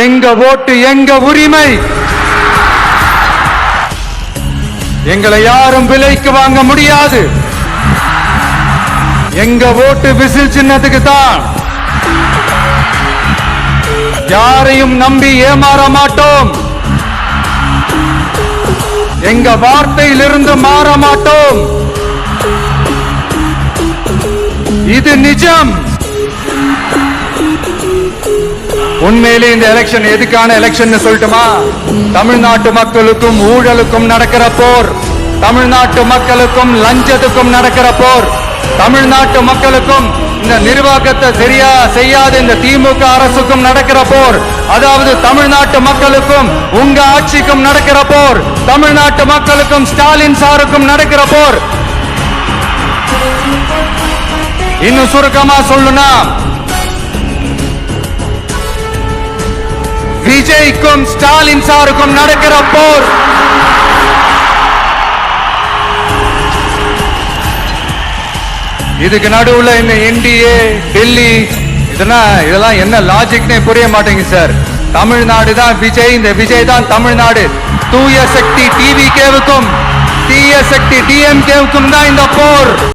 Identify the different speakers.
Speaker 1: எங்க ஓட்டு எங்க உரிமை. எங்களை யாரும் விலைக்கு வாங்க முடியாது. எங்க ஓட்டு விசில் சின்னத்துக்கு தான். யாரையும் நம்பி ஏமாற மாட்டோம். எங்க வார்த்தையிலிருந்து மாற மாட்டோம். இது நிஜம். உண்மையிலே இந்த எலெக்ஷன் எதுக்கான எலெக்ஷன் சொல்லட்டுமா? தமிழ்நாட்டு மக்களுக்கும் ஊழலுக்கும் நடக்கிற போர், தமிழ்நாட்டு மக்களுக்கும் லஞ்சத்துக்கும் நடக்கிற போர், தமிழ்நாட்டு மக்களுக்கும் இந்த நிர்வாகத்தை சரியா செய்யாத இந்த திமுக அரசுக்கும் நடக்கிற போர், அதாவது தமிழ்நாட்டு மக்களுக்கும் உங்க ஆட்சிக்கும் நடக்கிற போர், தமிழ்நாட்டு மக்களுக்கும் ஸ்டாலின் சாருக்கும் நடக்கிற போர். இன்னும் சுருக்கமா சொல்லுனா, விஜய்க்கும் ஸ்டாலின் சாருக்கும் நடக்கிற போர். இதுக்கு நடுவுல இந்த என்டிஏ, டெல்லி, இதெல்லாம் என்ன லாஜிக்னே புரிய மாட்டேங்குது சார். தமிழ்நாடு தான் விஜய், இந்த விஜய் தான் தமிழ்நாடு. தூய சக்தி டிவிகேவுக்கும் தீய சக்தி டிஎம்கேவுக்கும் தான் இந்த போர்.